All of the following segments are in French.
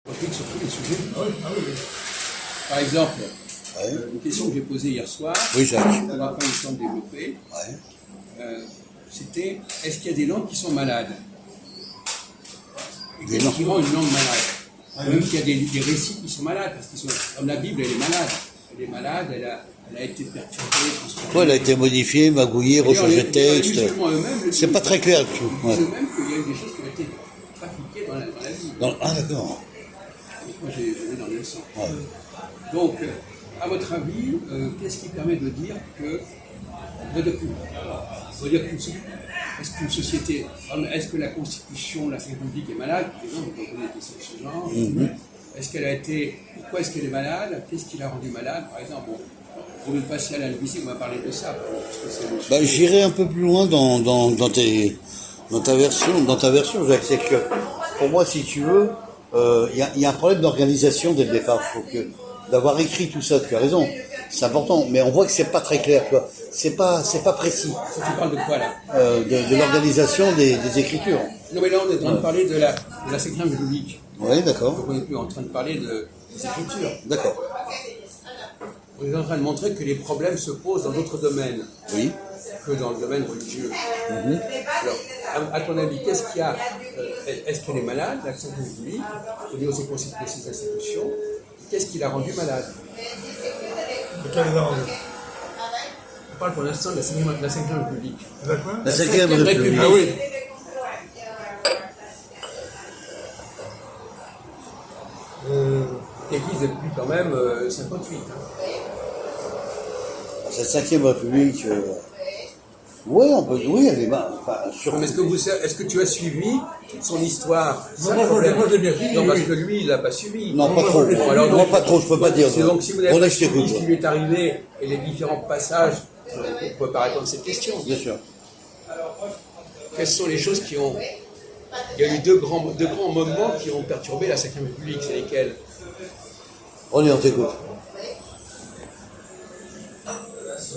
Sur tous les sujets. Par exemple, une question que j'ai posée hier soir, oui, Jacques. on va pas le temps de développer, c'était est-ce qu'il y a des langues qui sont malades? Et qu'est-ce qui rend une langue malade? Même qu'il y a des récits qui sont malades, parce que comme la Bible, elle est malade. Elle est malade, elle a été perturbée, transformée. Ouais, elle a été modifiée, magouillée, rechangée de texte. C'est pas très clair du tout. Ils disent eux-mêmes qu'il y a eu des choses qui ont été trafiquées dans la Bible. Ah, d'accord. Moi, j'ai vu dans le sang. Donc, à votre avis, qu'est-ce qui permet de dire que. Est-ce qu'une société. Est-ce que la Constitution, la République est malade? Par exemple, vous posez des questions de ce genre. Est-ce qu'elle a été. Pourquoi est-ce qu'elle est malade? Qu'est-ce qui l'a rendue malade? Par exemple, vous voulez passer à la linguistique, on va parler de ça. J'irai un peu plus loin dans ta version, Jacques. C'est que, pour moi, si tu veux, il y a un problème d'organisation dès le départ. D'avoir écrit tout ça, tu as raison, c'est important, mais on voit que c'est pas très clair, tu vois. C'est pas précis. Tu parles de quoi, là? De l'organisation des écritures. Non, mais là, on est en train de parler de la Cinquième République. Oui, d'accord. Donc, on n'est plus en train de parler des écritures. D'accord. On est en train de montrer que les problèmes se posent dans d'autres domaines. Oui. Que dans le domaine religieux. Alors, à ton avis, qu'est-ce qu'il y a? Est-ce qu'elle est malade, la Cinquième République, au niveau de ses institutions? Qu'est-ce qui l'a rendue malade? On parle pour l'instant de la Cinquième République. La Cinquième République. Ah oui. L'Église depuis quand même 58. Cette Cinquième République, oui, on peut, oui, elle est Est-ce que tu as suivi son histoire? Moi j'ai bien suivi. Non, parce que lui, il l'a pas suivi. Non, pas trop. Non, pas trop, je peux pas dire. Donc, si vous n'avez pas suivi ce qui lui est arrivé et les différents passages, vous ne pouvez pas répondre à cette question. Bien sûr. Quelles sont les choses qui ont... Il y a eu deux grands moments qui ont perturbé la Cinquième République, c'est lesquels? On t'écoute.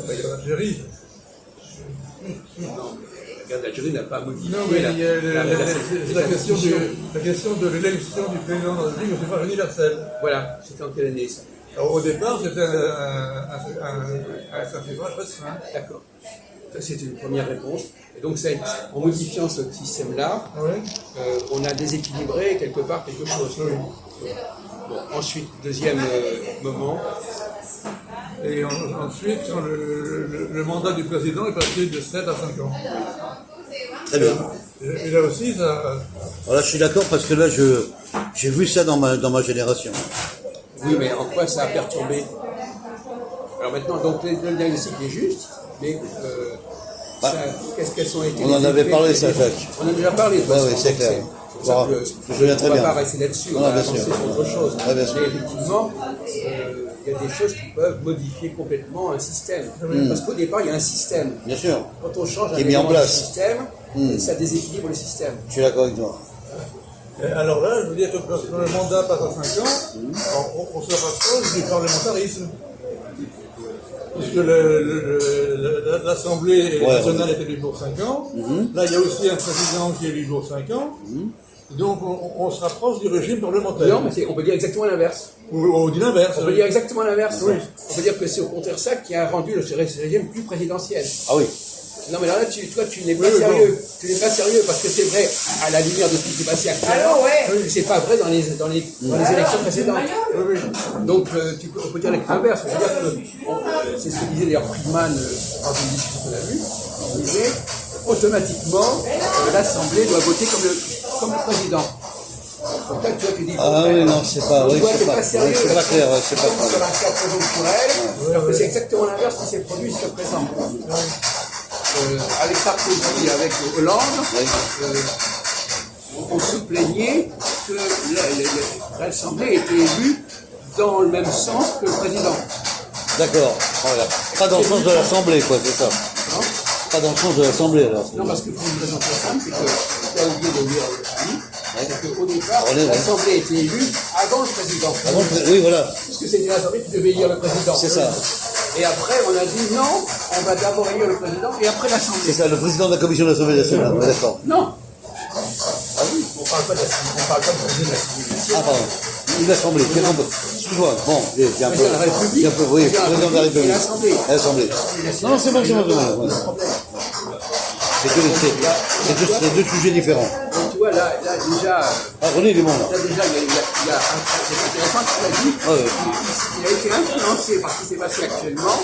L'Algérie. Non, regarde, l'Algérie n'a pas modifié. Non, mais il y a la question de l'élection du président de la République, c'est pas universel. Voilà, c'était en quelle année ça? Alors, au départ, c'était un suffrage restreint. D'accord. Ça, c'était une première réponse. Et donc, en modifiant ce système-là, on a déséquilibré quelque part quelque chose. Bon, ensuite, deuxième moment. Et ensuite, le mandat du président est passé de 7 à 5 ans. Très bien. Et là aussi, ça... Alors là, je suis d'accord parce que là, j'ai vu ça dans ma génération. Oui, mais en quoi ça a perturbé? Alors maintenant, donc le diagnostic est juste, mais qu'elles ont été... On en avait parlé, ça, Jacques. On en a déjà parlé. Oui, c'est clair. Je me souviens très bien. On ne va pas rester là-dessus, on va avancer sur autre chose. bien sûr. Mais effectivement, il y a des choses qui peuvent modifier complètement un système. Parce qu'au départ, il y a un système. Bien sûr. Quand on change qui est mis en place. Un système, ça déséquilibre le système. Je suis d'accord avec toi. Alors là, je veux dire que quand le mandat passe à 5 ans, on se rapproche du parlementarisme. Puisque l'Assemblée nationale est élue pour 5 ans. Là, il y a aussi un président qui est élu pour 5 ans. Donc, on se rapproche du régime parlementaire. Non, mais on peut dire exactement l'inverse. On dit l'inverse. On peut dire exactement l'inverse. Oui. On peut dire que c'est au contraire ça qui a rendu le régime plus présidentiel. Ah oui. Non, mais là, toi, tu n'es pas sérieux. Bon. Tu n'es pas sérieux parce que c'est vrai à la lumière de ce qui s'est passé actuellement. C'est pas vrai dans les élections précédentes. Donc, on peut dire l'inverse. C'est ce que disait d'ailleurs Friedman dans une discussion qu'on a vue. Il disait automatiquement, l'Assemblée doit voter comme le président. Donc là, tu dis, oui, non, c'est pas sérieux. C'est pas clair, c'est pas clair. Sur un cas conjoncturel, alors que c'est exactement l'inverse qui s'est produit jusqu'à présent. Avec Sarkozy, avec Hollande, on se plaignait que l'Assemblée était élue dans le même sens que le président. D'accord, voilà. Pas dans le sens de l'Assemblée, quoi, c'est ça. Non, pas dans le sens de l'Assemblée, alors. Non, parce que pour une raison très simple, c'est que tu as oublié de lire le livre, c'est qu'au départ, l'Assemblée était élue avant le président. Oui, voilà. Parce que c'était l'Assemblée qui devait élire le président. C'est ça. Et après, on a dit non, on va d'abord élire le président et après l'Assemblée. C'est ça, le président de la commission de l'Assemblée nationale, d'accord. Non. Ah oui, on ne parle pas de président de la civilisation. Ah, pardon. Une assemblée, excuse-moi, bon, viens un peu. La République. Viens un peu, oui, président de la République. L'Assemblée. Non, non, c'est bon, c'est bon, c'est bon. C'est deux sujets différents. Donc, tu vois, là déjà. Ah, René, il est bon, là. Là, déjà, c'est intéressant ce qu'il a dit. Ah, ouais. Il a été influencé par ce qui s'est passé actuellement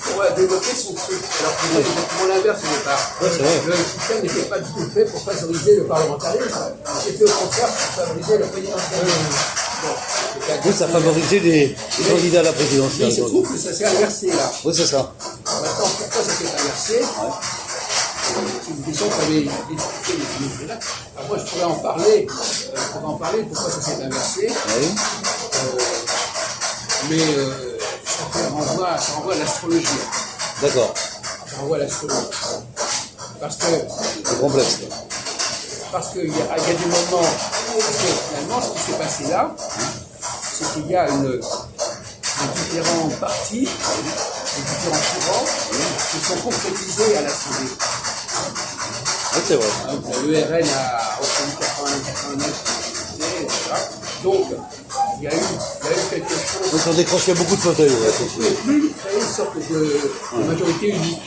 pour développer son truc. Alors qu'il est exactement l'inverse au départ. Ouais, c'est vrai. Le système n'était pas du tout fait pour favoriser le parlementarisme. C'était au contraire pour favoriser le présidentialisme. Oui, ça favorisait les candidats à la présidentielle. Il se trouve que ça s'est inversé là. Oui, c'est ça. Maintenant, pourquoi ça s'est inversé? C'est une question qu'on avait discuté depuis là. Alors moi, je pourrais en parler. Pourquoi ça s'est inversé. Oui. Mais ça renvoie à l'astrologie. D'accord. Ça renvoie à l'astrologie. Parce que C'est complexe. Parce qu'il y a des moments, parce que finalement, ce qui s'est passé là, c'est qu'il y a des différents partis, des différents courants qui sont concrétisés à l'Assemblée. Oui, c'est vrai. L'ERN a obtenu 89, etc. Donc, il y a eu quelque chose. Donc on décrochait beaucoup de fauteuils. Ouais, On ne pouvait plus créer une sorte de majorité unique.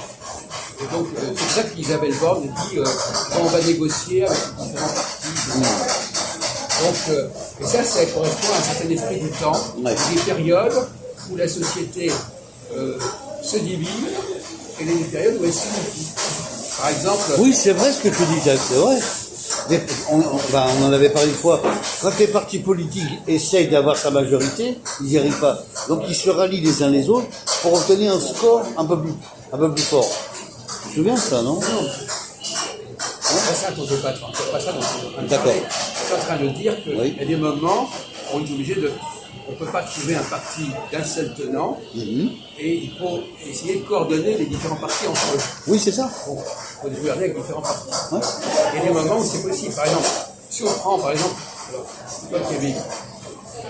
Et donc, c'est pour ça qu'Isabelle Borne dit on va négocier avec les différents partis. Donc, et ça correspond à un certain esprit du temps, des périodes où la société se divise et des périodes où elle s'unifie. Par exemple. Oui, c'est vrai ce que tu dis, Jacques, c'est vrai. On en avait parlé une fois. Quand les partis politiques essayent d'avoir sa majorité, ils n'y arrivent pas. Donc ils se rallient les uns les autres pour obtenir un score un peu plus fort. Tu te souviens de ça, non? C'est ça dont je ne pas ça dont je suis en train de D'accord. parler. Je suis en train de dire qu'il y a des moments où on est obligé de. On ne peut pas trouver un parti d'un seul tenant et il faut essayer de coordonner les différents partis entre eux. Oui, c'est ça. Bon, il faut gouverner avec différents partis. Ouais. Il y a des moments où c'est possible. Par exemple, si on prend par exemple, alors, Kevin,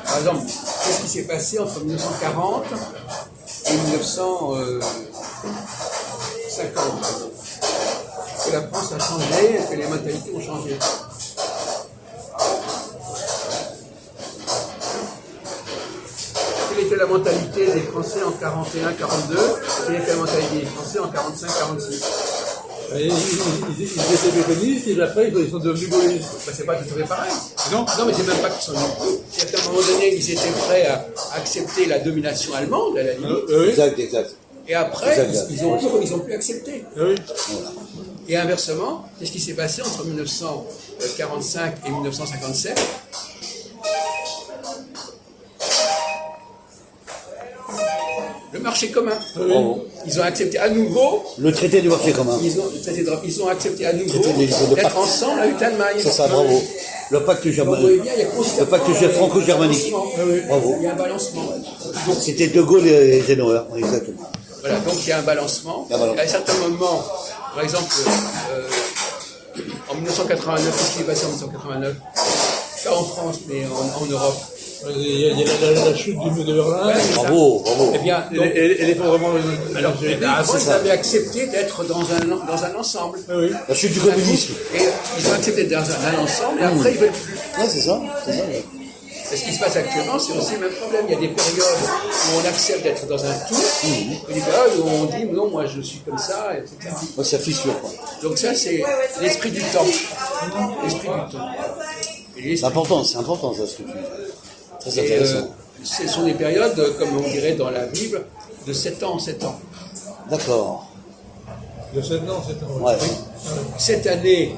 par exemple, qu'est-ce qui s'est passé entre 1940 et 1950? Est-ce que la France a changé? Est-ce que les mentalités ont changé? Quelle était la mentalité des Français en 41-42? Quelle était la mentalité des Français en 45-46? Ils étaient communistes et après ils sont devenus gaullistes. Ben, c'est pas tout à fait pareil. Non, mais c'est même pas qu'ils sont devenus. C'est qu'à un moment donné, ils étaient prêts à accepter la domination allemande, à la limite. Oui. Exact. Et après, Exact. ils ont pu accepter. Oui. Et inversement, qu'est-ce qui s'est passé entre 1945 et 1957? Le marché commun. Bravo. Ils ont accepté à nouveau. Le traité du marché commun. Ils ont accepté à nouveau Le d'être pacte. ensemble avec l'Allemagne. C'est ça, bravo. Le pacte Donc, germanique. le pacte franco-germanique. Bravo. Il y a un balancement. Donc, C'était De Gaulle et Eisenhower, exactement. voilà, donc il y a un balancement. À un certain moment, par exemple, en 1989, qu'est-ce qui est passé en 1989? Pas en France, mais en Europe. Il y a la chute du mur de Berlin. Ouais, c'est ça. Bravo. Eh bien, donc, Et l'effondrement alors, c'est ils ça. avaient accepté d'être dans un ensemble. Oui. La chute du communisme. Et ils ont accepté d'être dans un ensemble, et après, ils veulent plus. Ouais, c'est ça. Et ce qui se passe actuellement, c'est aussi le même problème. Il y a des périodes où on accepte d'être dans un tout, et des périodes où on dit non, moi je suis comme ça, etc. Ouais, ça fissure, quoi. Donc ça, c'est l'esprit du temps. L'esprit du temps. Et C'est important, ça, ce que tu dis. Très et, intéressant. ce sont des périodes, comme on dirait dans la Bible, de 7 ans en 7 ans. D'accord. De 7 ans, 7 ans. Ouais. Cette année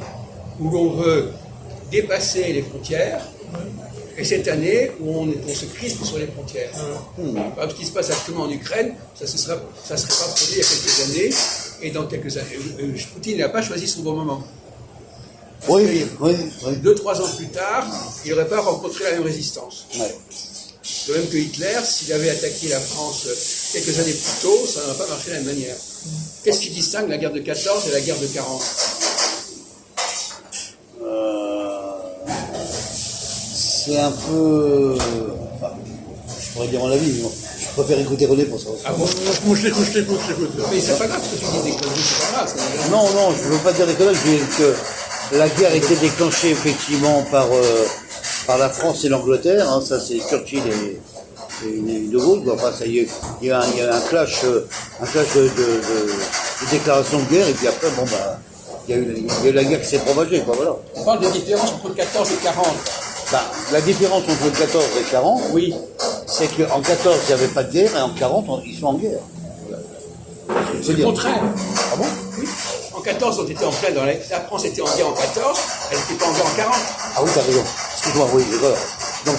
où l'on veut dépasser les frontières, et cette année où on se crispe sur les frontières. Ce qui se passe actuellement en Ukraine, ça ne serait pas produit il y a quelques années, et dans quelques années, Poutine n'a pas choisi son bon moment. Oui. 2-3 ans plus tard, il n'aurait pas rencontré la même résistance. Ouais. De même que Hitler, s'il avait attaqué la France quelques années plus tôt, ça n'aurait pas marché de la même manière. Qu'est-ce qui distingue la guerre de 14 et la guerre de 40? C'est un peu... Enfin, je pourrais dire mon avis, mais bon, je préfère écouter René pour ça. Ah bon? Moi, je l'écoute. Mais c'est pas grave ce que tu dis des conneries, c'est pas grave. Non, je ne veux pas dire des conneries, je veux dire que la guerre était déclenchée effectivement par par la France et l'Angleterre, hein, ça c'est Churchill et De Gaulle, quoi. Enfin, il y a un clash de déclaration de guerre, et puis après, bon, bah, il y a eu la guerre qui s'est propagée, quoi, voilà. On parle de différence entre 14 et 40. Bah, la différence entre 14 et 40, Oui. c'est qu'en 14, il n'y avait pas de guerre, et en 40, ils sont en guerre. C'est le contraire. Ah bon? Oui. En 14, on était en plein dans la France était en guerre en 14, elle n'était pas en guerre en 40. Ah oui, t'as raison. Excuse-moi, oui, voilà. Donc,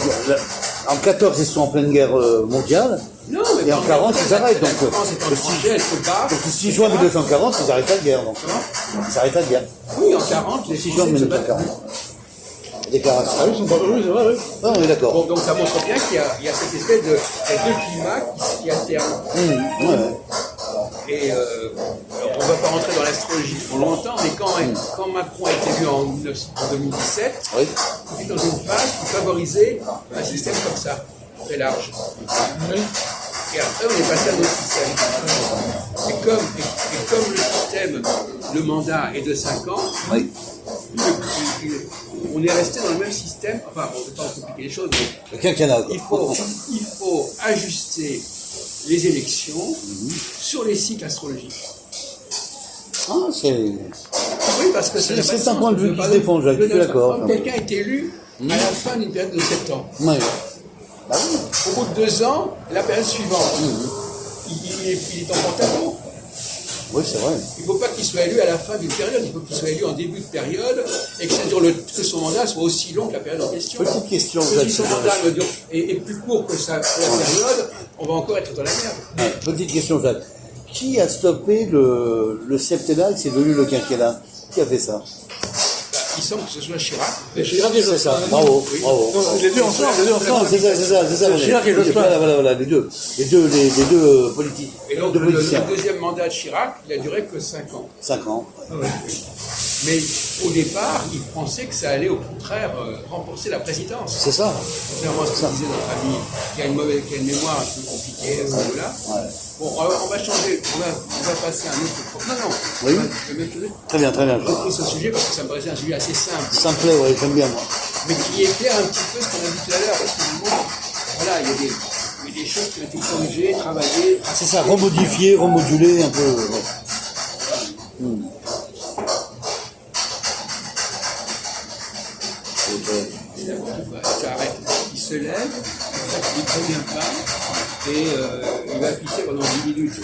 en 14, ils sont en pleine guerre mondiale. Non, mais et en 40, ils arrêtent. Donc, la France est en danger, elle se bat. le 6 juin 1940, ils arrêtent la guerre. Donc, ils arrêtent la guerre. Oui, en 40, Le les 6 juin Français se battent. 1940. Déclaration. Ah oui, ils sont pas heureux, c'est vrai, oui. Ah, on est d'accord. Bon, donc ça montre bien qu'il y a cette espèce de deux climats qui alternent. Ouais. Et alors, on ne va pas rentrer dans l'astrologie pour longtemps, mais quand Macron a été élu en 2017, Oui. il était dans une phase qui favorisait un système comme ça, très large. Oui. Et après, on est passé à un autre système. Et comme le système, le mandat est de 5 ans, Oui. on est resté dans le même système. Enfin, on ne peut pas compliquer les choses, mais Le quinquennat. il faut ajuster les élections sur les cycles astrologiques. Ah, c'est. Oui, parce que C'est un point de vue qui se défend, Jacques, je suis d'accord. Quand quelqu'un est élu à la fin d'une période de 7 ans, Ouais. Bah oui. au bout de 2 ans, la période suivante, il est en porte-à-faux. Oui, c'est vrai. Il ne faut pas qu'il soit élu à la fin d'une période, il faut qu'il soit élu en début de période et que que son mandat soit aussi long que la période en question. Petite question, Parce que Jacques. si son mandat est plus court que la période, on va encore être dans la merde. Petite question, Jacques. Qui a stoppé le septennat, c'est devenu le quinquennat? Qui a fait ça? Il semble que ce soit Chirac. C'est ça. Bravo, bravo. Non, les deux ensemble, Non, c'est ça. Chirac et Jospin. Voilà, les deux politiques. Et donc, deux le politiciens. deuxième mandat de Chirac, il a duré que 5 ans. 5 ans. Mais au départ, il pensait que ça allait au contraire renforcer la présidence. C'est ça. Contrairement à ce que disait notre ami, qui a une mémoire un peu compliquée à ce niveau-là. Ouais. Bon, on va changer, on va passer à un autre. Non. Oui. Je vais mettre Très bien. j'ai pris ce sujet parce que ça me paraissait un sujet assez simple, Simplet, ouais, j'aime bien, moi. mais qui éclaire un petit peu ce qu'on a dit tout à l'heure. Parce que voilà, il y a des choses qui ont été corrigées, travaillées. C'est ça, remodifier, remoduler un peu. Ouais. Et d'abord, ça arrête. Il se lève, il ne prévient pas, et il va pisser pendant 10 minutes.